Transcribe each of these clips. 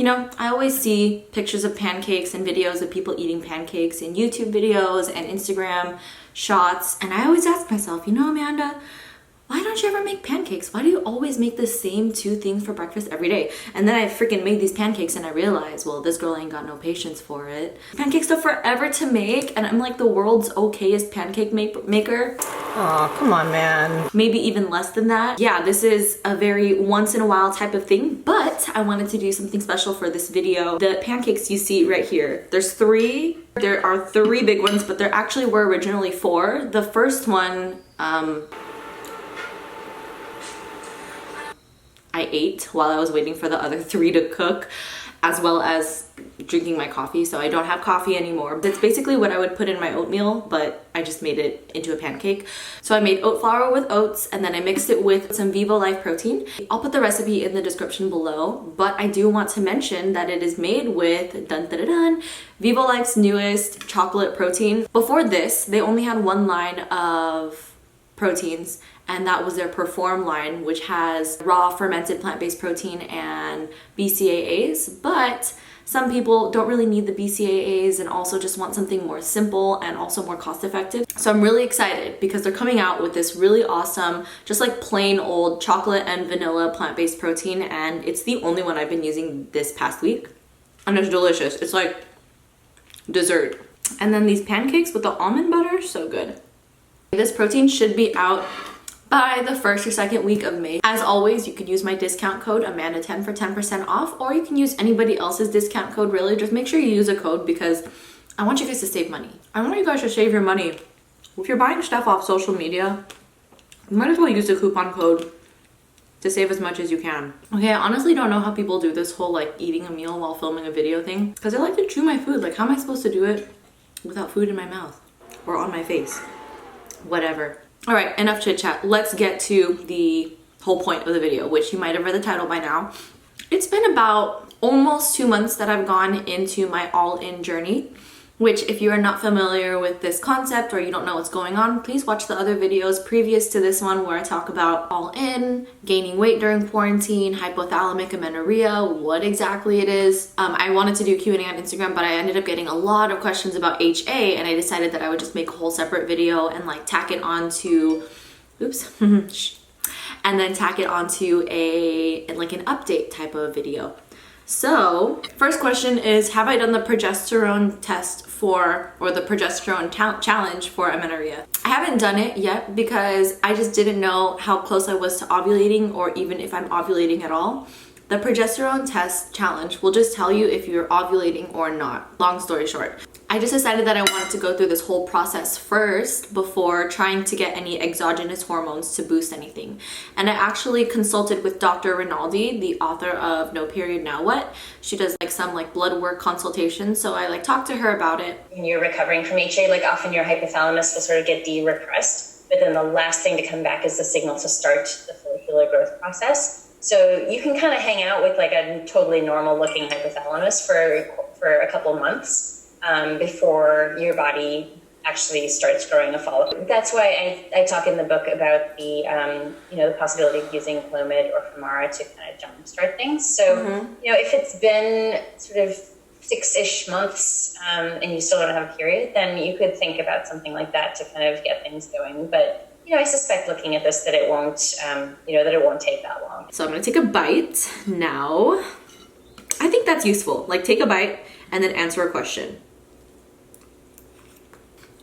You know, I always see pictures of pancakes and videos of people eating pancakes in YouTube videos and Instagram shots, and I always ask myself, you know, Amanda, why don't you ever make pancakes? Why do you always make the same 2 things for breakfast every day? And then I freaking made these pancakes and I realized, well, this girl ain't got no patience for it. Pancakes took forever to make, and I'm like the world's okayest pancake maker. Aw, come on, man. Maybe even less than that. Yeah, this is a very once in a while type of thing, but I wanted to do something special for this video. The pancakes you see right here, there's 3. There are 3 big ones, but there actually were originally 4. The first one, I ate while I was waiting for the other 3 to cook, as well as drinking my coffee, so I don't have coffee anymore. It's basically what I would put in my oatmeal, but I just made it into a pancake. So I made oat flour with oats, and then I mixed it with some Vivo Life protein. I'll put the recipe in the description below, but I do want to mention that it is made with Vivo Life's newest chocolate protein. Before this, they only had 1 line of proteins, and that was their Perform line, which has raw fermented plant-based protein and BCAAs, but some people don't really need the BCAAs and also just want something more simple and also more cost-effective. So I'm really excited because they're coming out with this really awesome, just like plain old chocolate and vanilla plant-based protein, and it's the only one I've been using this past week, and it's delicious. It's like dessert. And then these pancakes with the almond butter, so good. This protein should be out by the 1st or 2nd week of May. As always, you could use my discount code Amanda10 for 10% off, or you can use anybody else's discount code, really. Just make sure you use a code because I want you guys to save money. I want you guys to save your money. If you're buying stuff off social media, you might as well use the coupon code to save as much as you can. Okay, I honestly don't know how people do this whole like eating a meal while filming a video thing, because I like to chew my food. Like, how am I supposed to do it without food in my mouth or on my face? Whatever. All right, enough chit chat. Let's get to the whole point of the video, which you might have read the title by now. It's been about almost 2 months that I've gone into my all-in journey, which if you are not familiar with this concept or you don't know what's going on, please watch the other videos previous to this one where I talk about all-in, gaining weight during quarantine, hypothalamic amenorrhea, what exactly it is. I wanted to do Q&A on Instagram, but I ended up getting a lot of questions about HA, and I decided that I would just make a whole separate video and like tack it onto, oops, and then tack it onto like an update type of video. So, first question is, have I done the progesterone test or the progesterone challenge for amenorrhea? I haven't done it yet because I just didn't know how close I was to ovulating, or even if I'm ovulating at all. The progesterone test challenge will just tell you if you're ovulating or not. Long story short. I just decided that I wanted to go through this whole process first before trying to get any exogenous hormones to boost anything. And I actually consulted with Dr. Rinaldi, the author of No Period Now What. She does like some like blood work consultations, so I like talked to her about it. When you're recovering from HA, like often your hypothalamus will sort of get de-repressed, but then the last thing to come back is the signal to start the follicular growth process. So you can kind of hang out with like a totally normal looking hypothalamus for a couple months. Before your body actually starts growing a follicle. That's why I talk in the book about the the possibility of using Clomid or Femara to kind of jumpstart things. So if it's been sort of 6-ish months and you still don't have a period, then you could think about something like that to kind of get things going. But I suspect looking at this that it won't take that long. So I'm gonna take a bite now. I think that's useful. Like, take a bite and then answer a question.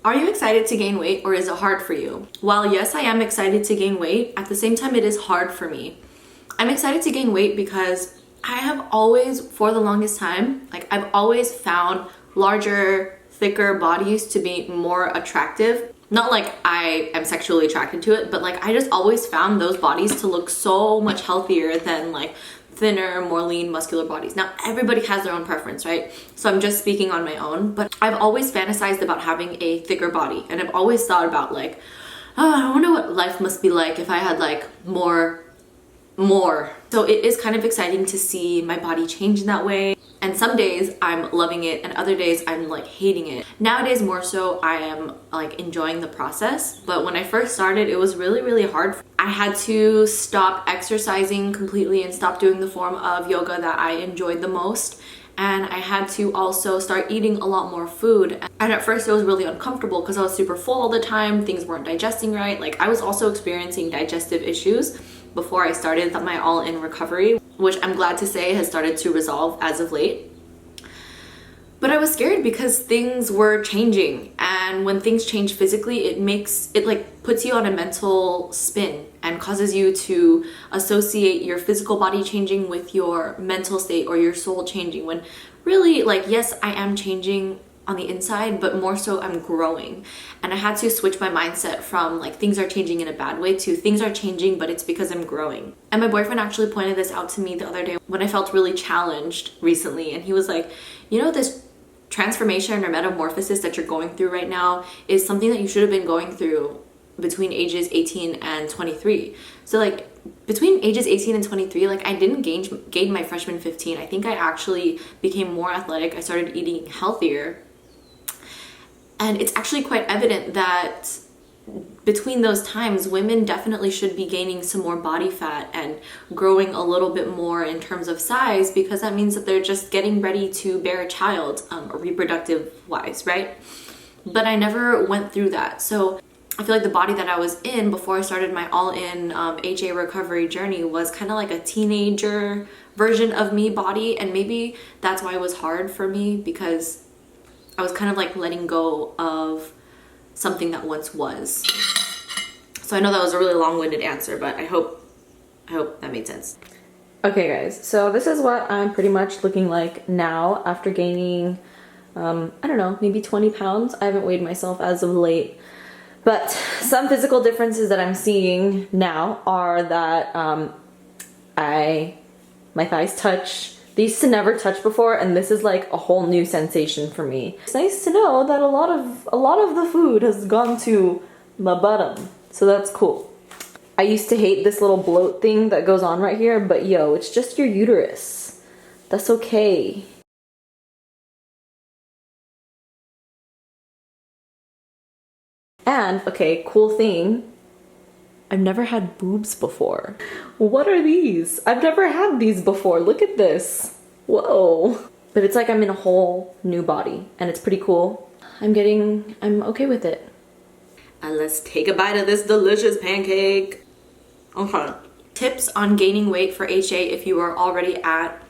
Are you excited to gain weight, or is it hard for you? While yes, I am excited to gain weight, at the same time it is hard for me. I'm excited to gain weight because I have always, for the longest time, like I've always found larger, thicker bodies to be more attractive. Not like I am sexually attracted to it, but like I just always found those bodies to look so much healthier than like thinner, more lean, muscular bodies. Now, everybody has their own preference, right? So I'm just speaking on my own, but I've always fantasized about having a thicker body. And I've always thought about like, oh, I wonder what life must be like if I had like more So it is kind of exciting to see my body change in that way. And some days I'm loving it and other days I'm like hating it. Nowadays more so I am like enjoying the process. But when I first started, it was really, really hard. I had to stop exercising completely and stop doing the form of yoga that I enjoyed the most. And I had to also start eating a lot more food. And at first it was really uncomfortable because I was super full all the time. Things weren't digesting right. Like I was also experiencing digestive issues before I started my all-in recovery, which I'm glad to say has started to resolve as of late. But I was scared because things were changing, and when things change physically, it like puts you on a mental spin and causes you to associate your physical body changing with your mental state or your soul changing, when really, like, yes, I am changing on the inside, but more so I'm growing. And I had to switch my mindset from like things are changing in a bad way to things are changing, but it's because I'm growing. And my boyfriend actually pointed this out to me the other day when I felt really challenged recently, and he was like, you know, this transformation or metamorphosis that you're going through right now is something that you should have been going through between ages 18 and 23. So like between ages 18 and 23, like I didn't gain my freshman 15. I think I actually became more athletic. I started eating healthier. And it's actually quite evident that between those times, women definitely should be gaining some more body fat and growing a little bit more in terms of size, because that means that they're just getting ready to bear a child, reproductive wise, right? But I never went through that. So I feel like the body that I was in before I started my all-in HA recovery journey was kind of like a teenager version of me body. And maybe that's why it was hard for me, because I was kind of like letting go of something that once was. So I know that was a really long-winded answer, but I hope that made sense. Okay guys, so this is what I'm pretty much looking like now after gaining, I don't know, maybe 20 pounds. I haven't weighed myself as of late, but some physical differences that I'm seeing now are that my thighs touch. They used to never touch before, and this is like a whole new sensation for me. It's nice to know that a lot of the food has gone to my bottom, so that's cool. I used to hate this little bloat thing that goes on right here, but yo, it's just your uterus. That's okay. And, okay, cool thing, I've never had boobs before. What are these? I've never had these before. Look at this. Whoa. But it's like I'm in a whole new body, and it's pretty cool. I'm okay with it. And let's take a bite of this delicious pancake. Okay. Tips on gaining weight for HA if you are already at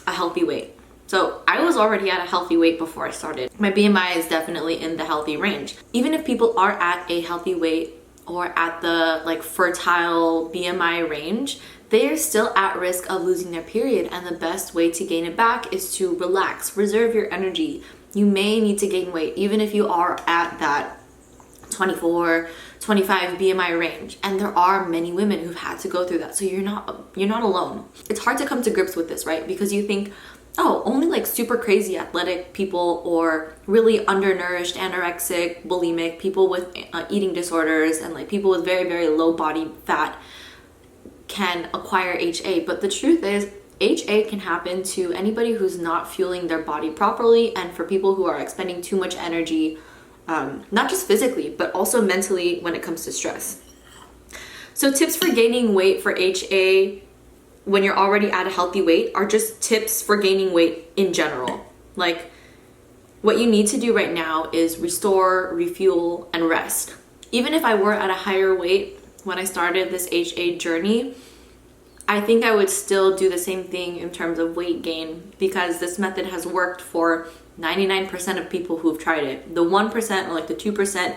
a healthy weight. So I was already at a healthy weight before I started. My BMI is definitely in the healthy range. Even if people are at a healthy weight or at the like fertile BMI range, they are still at risk of losing their period, and the best way to gain it back is to relax, reserve your energy. You may need to gain weight even if you are at that 24, 25 BMI range, and there are many women who've had to go through that, so you're not alone. It's hard to come to grips with this, right? Because you think, oh, only like super crazy athletic people or really undernourished, anorexic, bulimic, people with eating disorders and like people with very, very low body fat can acquire HA. But the truth is, HA can happen to anybody who's not fueling their body properly, and for people who are expending too much energy, not just physically, but also mentally when it comes to stress. So tips for gaining weight for HA when you're already at a healthy weight are just tips for gaining weight in general. Like, what you need to do right now is restore, refuel, and rest. Even if I were at a higher weight when I started this HA journey, I think I would still do the same thing in terms of weight gain, because this method has worked for 99% of people who've tried it. The 1% or like the 2%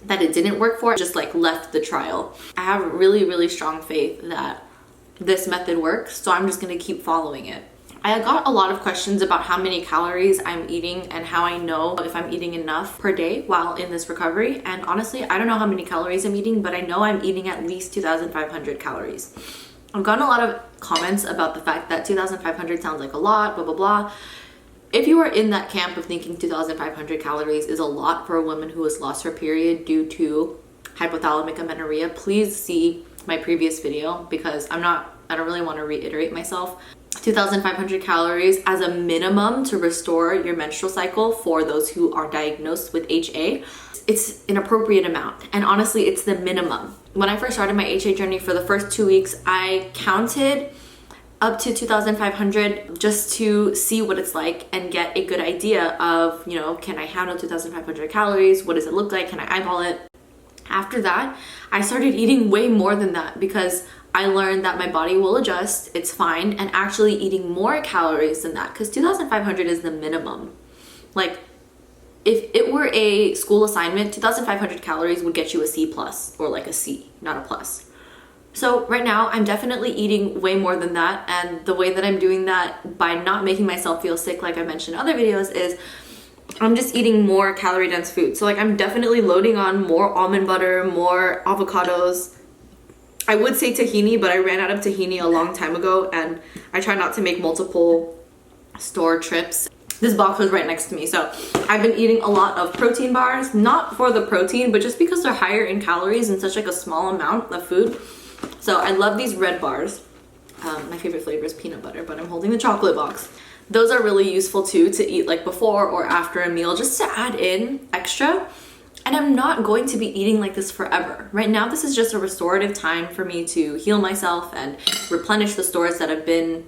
that it didn't work for just like left the trial. I have really, really strong faith that this method works, so I'm just gonna keep following it. I got a lot of questions about how many calories I'm eating and how I know if I'm eating enough per day while in this recovery. And honestly, I don't know how many calories I'm eating, but I know I'm eating at least 2,500 calories. I've gotten a lot of comments about the fact that 2,500 sounds like a lot, blah, blah, blah. If you are in that camp of thinking 2,500 calories is a lot for a woman who has lost her period due to hypothalamic amenorrhea, please see my previous video, because I'm not I don't really want to reiterate myself. 2,500 calories as a minimum to restore your menstrual cycle for those who are diagnosed with HA. It's an appropriate amount, and honestly, it's the minimum. When I first started my HA journey, for the first 2 weeks, I counted up to 2,500 just to see what it's like and get a good idea of, you know, can I handle 2,500 calories? What does it look like? Can I eyeball it? After that, I started eating way more than that because I learned that my body will adjust, it's fine, and actually eating more calories than that, because 2,500 is the minimum. Like, if it were a school assignment, 2,500 calories would get you a C plus, or like a C, not a plus. So right now, I'm definitely eating way more than that, and the way that I'm doing that by not making myself feel sick, like I mentioned in other videos, is I'm just eating more calorie dense food. So like, I'm definitely loading on more almond butter, more avocados. I would say tahini, but I ran out of tahini a long time ago, and I try not to make multiple store trips. This box was right next to me, so I've been eating a lot of protein bars, not for the protein, but just because they're higher in calories and such like a small amount of food. So I love these red bars. My favorite flavor is peanut butter, but I'm holding the chocolate box. Those are really useful too to eat like before or after a meal, just to add in extra. And I'm not going to be eating like this forever. Right now, this is just a restorative time for me to heal myself and replenish the stores that have been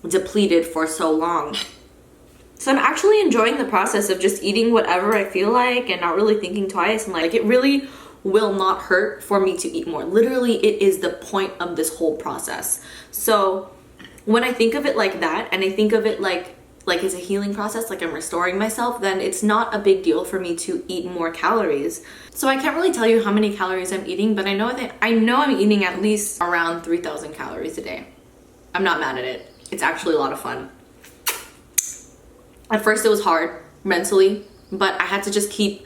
depleted for so long. So I'm actually enjoying the process of just eating whatever I feel like and not really thinking twice. And like, it really will not hurt for me to eat more. Literally, it is the point of this whole process. So when I think of it like that, and I think of it like it's a healing process, like I'm restoring myself, then it's not a big deal for me to eat more calories. So I can't really tell you how many calories I'm eating, but I know I'm eating at least around 3,000 calories a day. I'm not mad at it. It's actually a lot of fun. At first it was hard mentally, but I had to just keep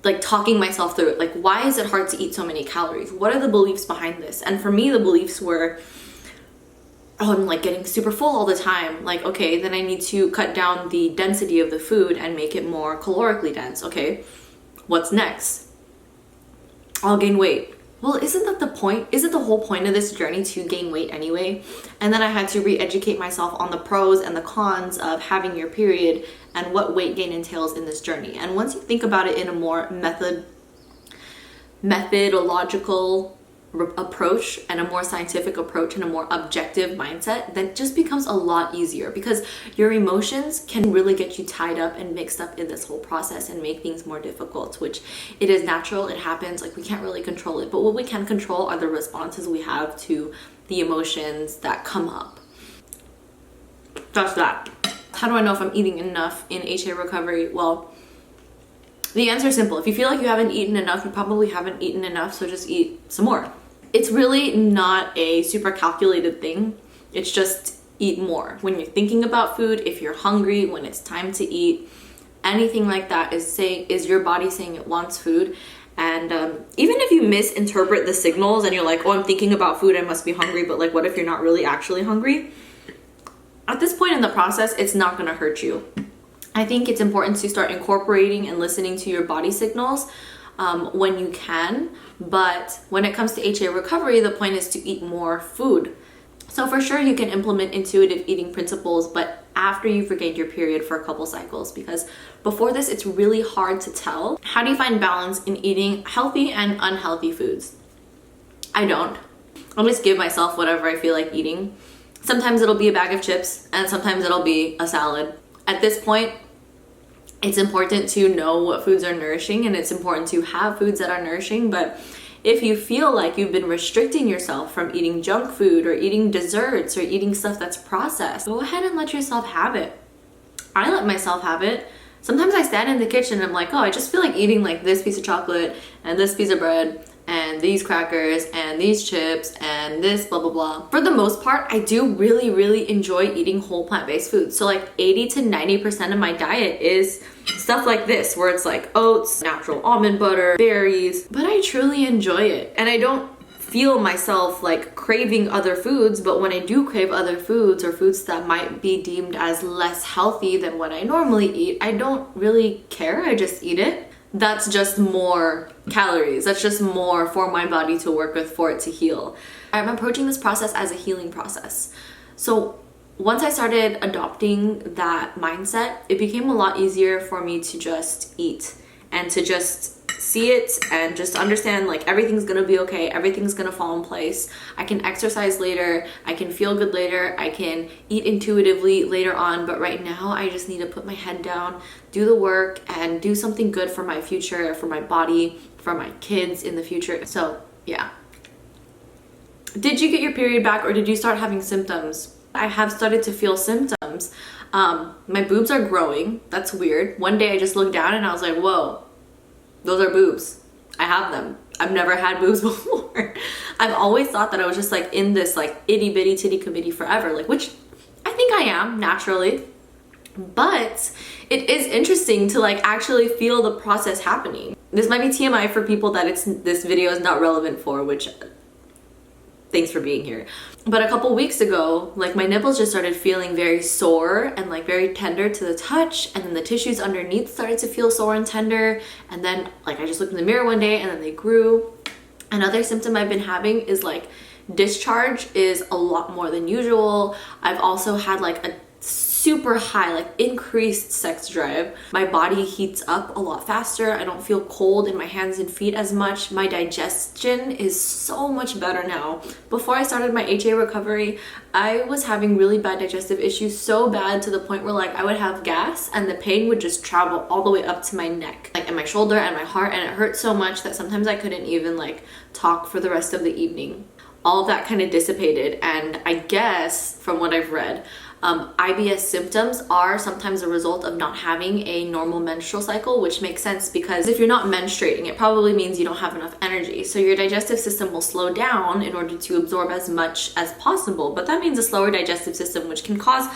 like talking myself through it. Like, why is it hard to eat so many calories? What are the beliefs behind this? And for me, the beliefs were, oh, I'm like getting super full all the time. Like, okay, then I need to cut down the density of the food and make it more calorically dense. Okay, what's next? I'll gain weight. Well, isn't that the point? Isn't the whole point of this journey to gain weight anyway? And then I had to re-educate myself on the pros and the cons of having your period and what weight gain entails in this journey. And once you think about it in a more methodological approach and a more scientific approach and a more objective mindset, then it just becomes a lot easier, because your emotions can really get you tied up and mixed up in this whole process and make things more difficult, which it is natural, it happens, like we can't really control it, but what we can control are the responses we have to the emotions that come up. That's that. How do I know if I'm eating enough in HA recovery? Well, the answer is simple. If you feel like you haven't eaten enough, you probably haven't eaten enough, so just eat some more. It's really not a super calculated thing. It's just eat more. When you're thinking about food, if you're hungry, when it's time to eat, anything like that is your body saying it wants food. And even if you misinterpret the signals and you're like, oh, I'm thinking about food, I must be hungry, but like, what if you're not really actually hungry? At this point in the process, it's not gonna hurt you. I think it's important to start incorporating and listening to your body signals when you can, but when it comes to HA recovery, the point is to eat more food. So for sure you can implement intuitive eating principles, but after you've regained your period for a couple cycles, because before this, it's really hard to tell. How do you find balance in eating healthy and unhealthy foods? I don't. I'll just give myself whatever I feel like eating. Sometimes it'll be a bag of chips, and sometimes it'll be a salad. At this point, it's important to know what foods are nourishing, and it's important to have foods that are nourishing. But if you feel like you've been restricting yourself from eating junk food or eating desserts or eating stuff that's processed, go ahead and let yourself have it. I let myself have it. Sometimes I stand in the kitchen and I'm like, oh, I just feel like eating like this piece of chocolate and this piece of bread and these crackers and these chips and this blah blah blah. For the most part, I do really enjoy eating whole plant-based foods. So like 80 to 90% of my diet is stuff like this, where it's like oats, natural almond butter, berries, but I truly enjoy it. And I don't feel myself like craving other foods, but when I do crave other foods or foods that might be deemed as less healthy than what I normally eat, I don't really care, I just eat it. that's just more calories. That's just more for my body to work with, for it to heal. I'm approaching this process as a healing process. So once I started adopting that mindset, it became a lot easier for me to just eat and to just see it and just understand like everything's gonna be okay, everything's gonna fall in place. I can exercise later, I can feel good later, I can eat intuitively later on, but right now I just need to put my head down, do the work, and do something good for my future, for my body, for my kids in the future. So yeah. Did you get your period back, or did you start having symptoms? I have started to feel symptoms. My boobs are growing. That's weird. One day I just looked down and I was like, whoa, those are boobs. I have them. I've never had boobs before. I've always thought that I was just like in this like itty bitty titty committee forever, like, which I think I am naturally. But it is interesting to like actually feel the process happening. This might be TMI for people that this video is not relevant for, which thanks for being here. But a couple weeks ago, like my nipples just started feeling very sore and like very tender to the touch, and then the tissues underneath started to feel sore and tender, and then like I just looked in the mirror one day and then they grew. Another symptom I've been having is like discharge is a lot more than usual. I've also had like a super high, like increased sex drive. My body heats up a lot faster. I don't feel cold in my hands and feet as much. My digestion is so much better now. Before I started my HA recovery, I was having really bad digestive issues, so bad to the point where like I would have gas and the pain would just travel all the way up to my neck, like in my shoulder and my heart, and it hurt so much that sometimes I couldn't even like talk for the rest of the evening. All of that kind of dissipated, and I guess from what I've read, IBS symptoms are sometimes a result of not having a normal menstrual cycle, which makes sense because if you're not menstruating, it probably means you don't have enough energy. So your digestive system will slow down in order to absorb as much as possible. But that means a slower digestive system, which can cause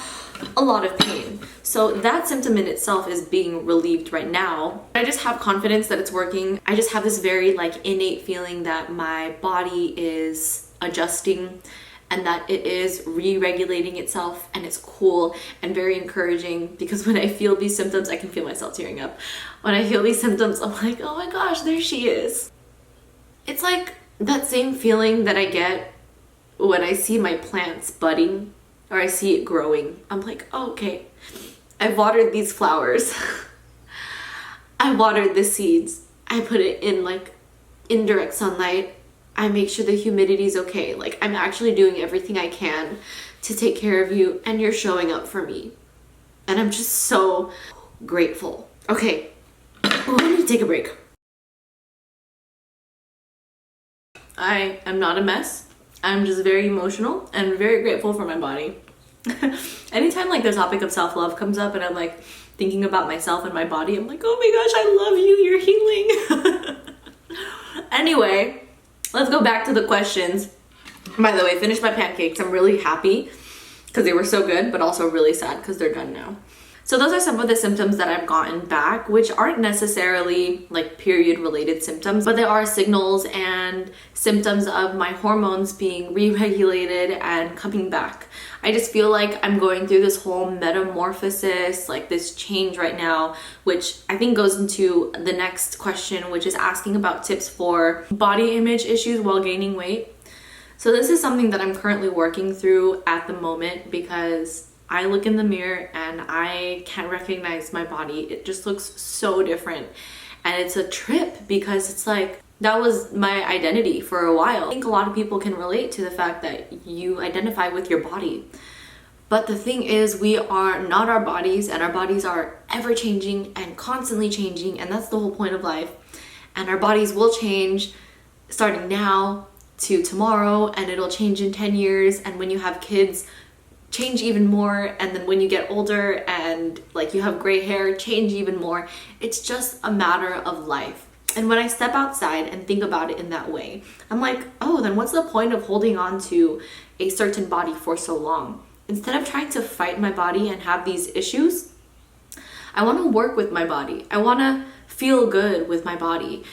a lot of pain. So that symptom in itself is being relieved right now. I just have confidence that it's working. I just have this very like innate feeling that my body is adjusting and that it is re-regulating itself, and it's cool and very encouraging, because when I feel these symptoms, I can feel myself tearing up. When I feel these symptoms, I'm like, oh my gosh, there she is. It's like that same feeling that I get when I see my plants budding or I see it growing. I'm like, oh, okay, I've watered these flowers. I watered the seeds. I put it in like indirect sunlight. I make sure the humidity is okay. Like I'm actually doing everything I can to take care of you, and you're showing up for me. And I'm just so grateful. Okay, let me take a break. I am not a mess. I'm just very emotional and very grateful for my body. Anytime like the topic of self-love comes up and I'm like thinking about myself and my body, I'm like, oh my gosh, I love you, you're healing. Anyway, let's go back to the questions. By the way, finished my pancakes. I'm really happy because they were so good, but also really sad because they're done now. So those are some of the symptoms that I've gotten back, which aren't necessarily like period related symptoms, but they are signals and symptoms of my hormones being re-regulated and coming back. I just feel like I'm going through this whole metamorphosis, like this change right now, which I think goes into the next question, which is asking about tips for body image issues while gaining weight. So this is something that I'm currently working through at the moment, because I look in the mirror and I can't recognize my body. It just looks so different. And it's a trip because it's like, that was my identity for a while. I think a lot of people can relate to the fact that you identify with your body. But the thing is, we are not our bodies, and our bodies are ever changing and constantly changing, and that's the whole point of life. And our bodies will change starting now to tomorrow, and it'll change in 10 years. And when you have kids, change even more, and then when you get older and like you have gray hair, change even more. It's just a matter of life. And when I step outside and think about it in that way, I'm like, oh, then what's the point of holding on to a certain body for so long? Instead of trying to fight my body and have these issues, I want to work with my body. I want to feel good with my body.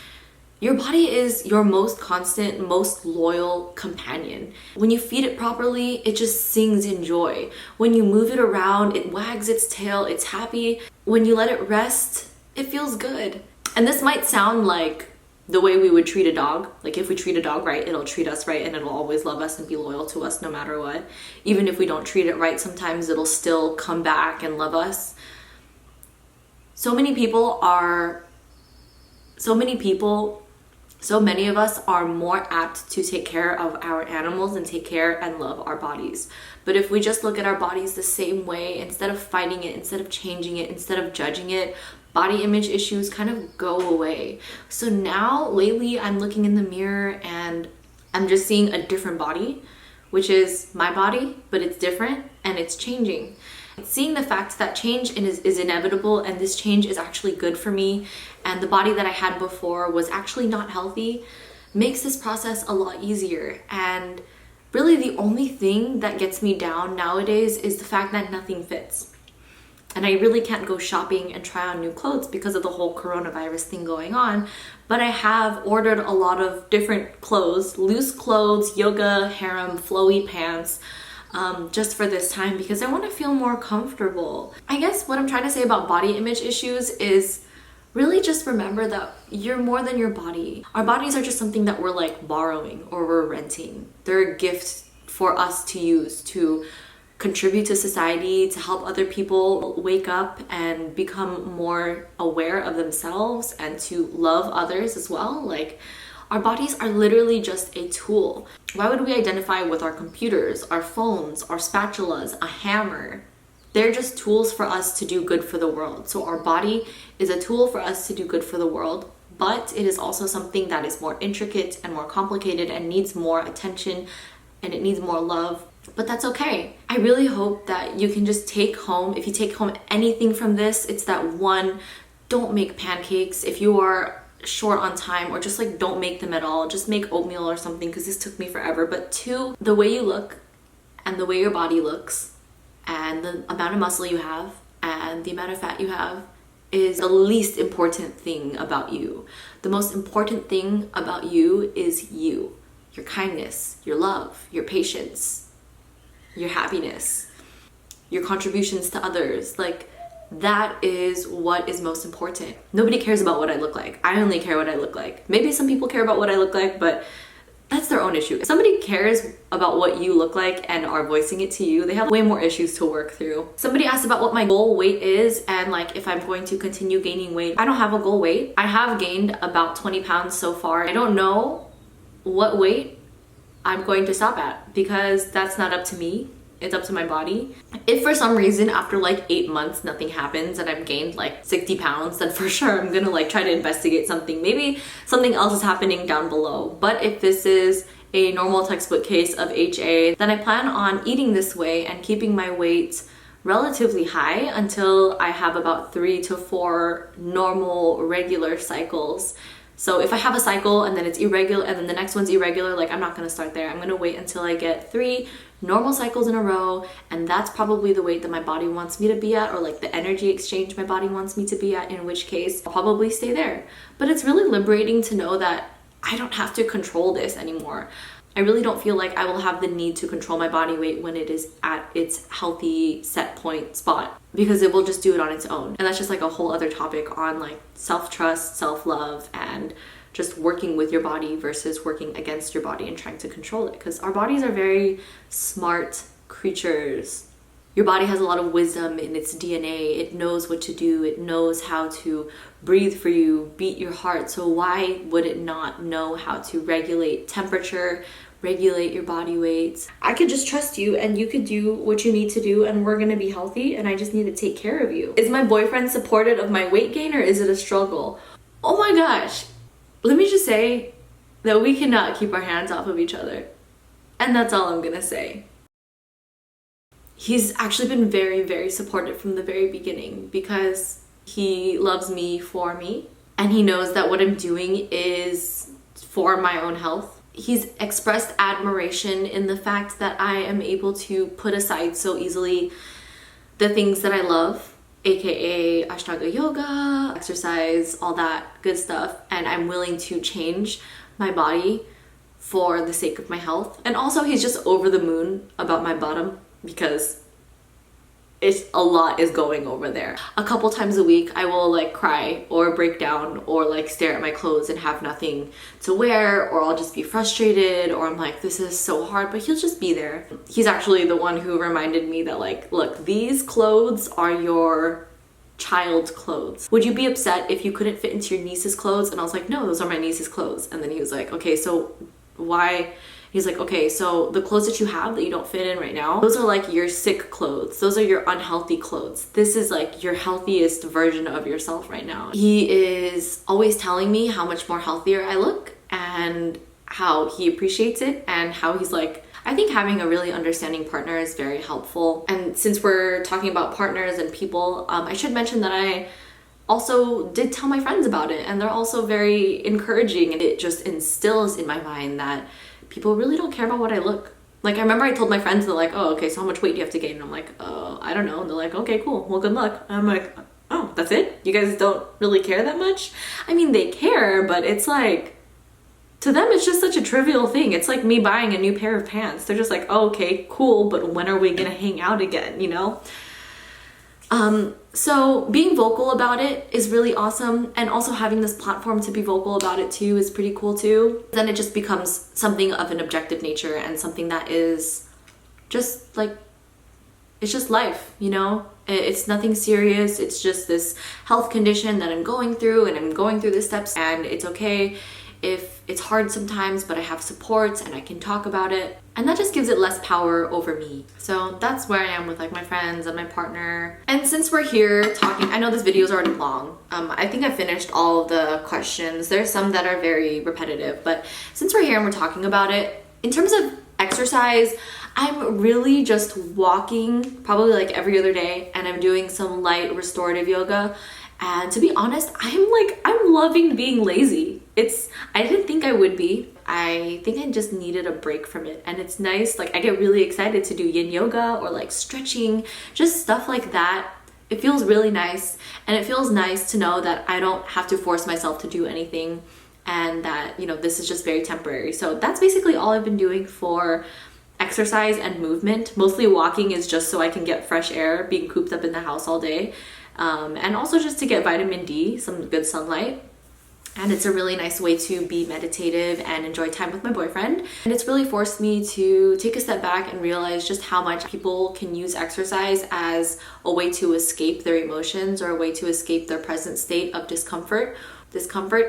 Your body is your most constant, most loyal companion. When you feed it properly, it just sings in joy. When you move it around, it wags its tail, it's happy. When you let it rest, it feels good. And this might sound like the way we would treat a dog. Like if we treat a dog right, it'll treat us right and it'll always love us and be loyal to us no matter what. Even if we don't treat it right, sometimes it'll still come back and love us. So many of us are more apt to take care of our animals and take care and love our bodies. But if we just look at our bodies the same way, instead of fighting it, instead of changing it, instead of judging it, body image issues kind of go away. So now lately I'm looking in the mirror and I'm just seeing a different body, which is my body, but it's different and it's changing. Seeing the fact that change is inevitable and this change is actually good for me and the body that I had before was actually not healthy makes this process a lot easier. And really the only thing that gets me down nowadays is the fact that nothing fits. And I really can't go shopping and try on new clothes because of the whole coronavirus thing going on. But I have ordered a lot of different clothes, loose clothes, yoga, harem, flowy pants, just for this time because I want to feel more comfortable. I guess what I'm trying to say about body image issues is really just remember that you're more than your body. Our bodies are just something that we're like borrowing or we're renting. They're a gift for us to use to contribute to society, to help other people wake up and become more aware of themselves and to love others as well. Like, our bodies are literally just a tool. Why would we identify with our computers, our phones, our spatulas, a hammer? They're just tools for us to do good for the world. So our body is a tool for us to do good for the world, but it is also something that is more intricate and more complicated and needs more attention and it needs more love. But that's okay. I really hope that you can just take home, if you take home anything from this, it's that one, don't make pancakes if you are short on time, or just like don't make them at all. Just make oatmeal or something because this took me forever. But two, the way you look and the way your body looks and the amount of muscle you have and the amount of fat you have is the least important thing about you. The most important thing about you is you, your kindness, your love, your patience, your happiness, your contributions to others. Like, that is what is most important. Nobody cares about what I look like. I only care what I look like. Maybe some people care about what I look like, but that's their own issue. If somebody cares about what you look like and are voicing it to you, they have way more issues to work through. Somebody asked about what my goal weight is and like if I'm going to continue gaining weight. I don't have a goal weight. I have gained about 20 pounds so far. I don't know what weight I'm going to stop at because that's not up to me. It's up to my body. If for some reason after like 8 months nothing happens and I've gained like 60 pounds, then for sure I'm gonna like try to investigate something. Maybe something else is happening down below. But if this is a normal textbook case of HA, then I plan on eating this way and keeping my weight relatively high until I have about 3 to 4 normal regular cycles. So if I have a cycle and then it's irregular and then the next one's irregular, like I'm not gonna start there. I'm gonna wait until I get 3 normal cycles in a row, and that's probably the weight that my body wants me to be at, or like the energy exchange my body wants me to be at, in which case I'll probably stay there. But it's really liberating to know that I don't have to control this anymore. I really don't feel like I will have the need to control my body weight when it is at its healthy set point spot, because it will just do it on its own. And that's just like a whole other topic on like self-trust, self-love, and just working with your body versus working against your body and trying to control it, because our bodies are very smart creatures. Your body has a lot of wisdom in its DNA. It knows what to do. It knows how to breathe for you, beat your heart. So why would it not know how to regulate temperature, regulate your body weight? I could just trust you and you could do what you need to do and we're gonna be healthy, and I just need to take care of you. Is my boyfriend supportive of my weight gain or is it a struggle? Oh my gosh. Let me just say that we cannot keep our hands off of each other. And that's all I'm gonna say. He's actually been very, very supportive from the very beginning because he loves me for me. And he knows that what I'm doing is for my own health. He's expressed admiration in the fact that I am able to put aside so easily the things that I love, aka Ashtanga yoga, exercise, all that good stuff, and I'm willing to change my body for the sake of my health. And also he's just over the moon about my bottom because a lot is going over there. A couple times a week I will like cry or break down or like stare at my clothes and have nothing to wear, or I'll just be frustrated, or I'm like, this is so hard, but he'll just be there. He's actually the one who reminded me that like, look, these clothes are your child's clothes. Would you be upset if you couldn't fit into your niece's clothes? And I was like, no, those are my niece's clothes. And then he was like, okay, so why? He's like, okay, so the clothes that you have that you don't fit in right now, those are like your sick clothes. Those are your unhealthy clothes. This is like your healthiest version of yourself right now. He is always telling me how much more healthier I look and how he appreciates it, and how he's like, I think having a really understanding partner is very helpful. And since we're talking about partners and people, I should mention that I also did tell my friends about it, and they're also very encouraging, and it just instills in my mind that people really don't care about what I look. Like, I remember I told my friends, they're like, oh, okay, so how much weight do you have to gain? And I'm like, I don't know. And they're like, okay, cool, well, good luck. And I'm like, oh, that's it? You guys don't really care that much? I mean, they care, but it's like, to them, it's just such a trivial thing. It's like me buying a new pair of pants. They're just like, oh, okay, cool, but when are we gonna hang out again, you know? So being vocal about it is really awesome, and also having this platform to be vocal about it too is pretty cool too. Then it just becomes something of an objective nature, and something that is just like, it's just life, you know? It's nothing serious. It's just this health condition that I'm going through, and I'm going through the steps, and it's okay if it's hard sometimes, but I have supports and I can talk about it. And that just gives it less power over me. So that's where I am with like my friends and my partner. And since we're here talking, I know this video is already long. I think I finished all of the questions. There's some that are very repetitive, but since we're here and we're talking about it, in terms of exercise, I'm really just walking probably like every other day, and I'm doing some light restorative yoga. And to be honest, I'm loving being lazy. I didn't think I would be. I think I just needed a break from it. And it's nice, like I get really excited to do yin yoga or like stretching, just stuff like that. It feels really nice. And it feels nice to know that I don't have to force myself to do anything, and that, you know, this is just very temporary. So that's basically all I've been doing for exercise and movement. Mostly walking is just so I can get fresh air, being cooped up in the house all day. And also just to get vitamin D, some good sunlight. And it's a really nice way to be meditative and enjoy time with my boyfriend. And it's really forced me to take a step back and realize just how much people can use exercise as a way to escape their emotions, or a way to escape their present state of discomfort,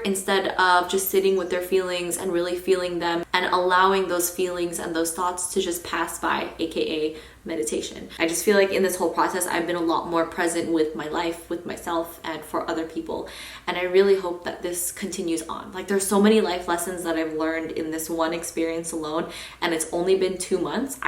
instead of just sitting with their feelings and really feeling them and allowing those feelings and those thoughts to just pass by, aka meditation. I just feel like in this whole process, I've been a lot more present with my life, with myself, and for other people. And I really hope that this continues on. Like, there's so many life lessons that I've learned in this one experience alone, and it's only been 2 months.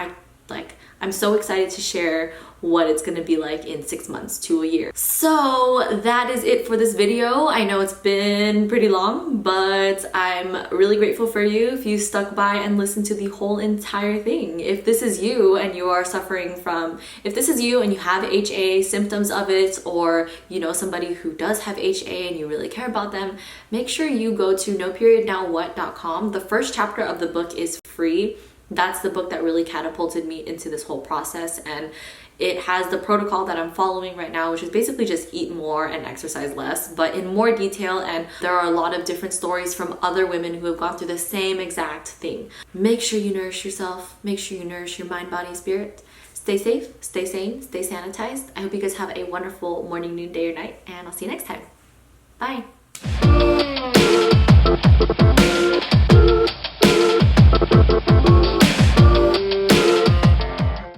I'm so excited to share what it's gonna be like in 6 months to a year. So that is it for this video. I know it's been pretty long, but I'm really grateful for you if you stuck by and listened to the whole entire thing. If this is you and you are suffering from, if this is you and you have HA, symptoms of it, or you know somebody who does have HA and you really care about them, make sure you go to noperiodnowwhat.com. The first chapter of the book is free. That's the book that really catapulted me into this whole process, and it has the protocol that I'm following right now, which is basically just eat more and exercise less, but in more detail. And there are a lot of different stories from other women who have gone through the same exact thing. Make sure you nourish yourself. Make sure you nourish your mind, body, spirit. Stay safe, stay sane, stay sanitized. I hope you guys have a wonderful morning, noon, day, or night, and I'll see you next time. Bye.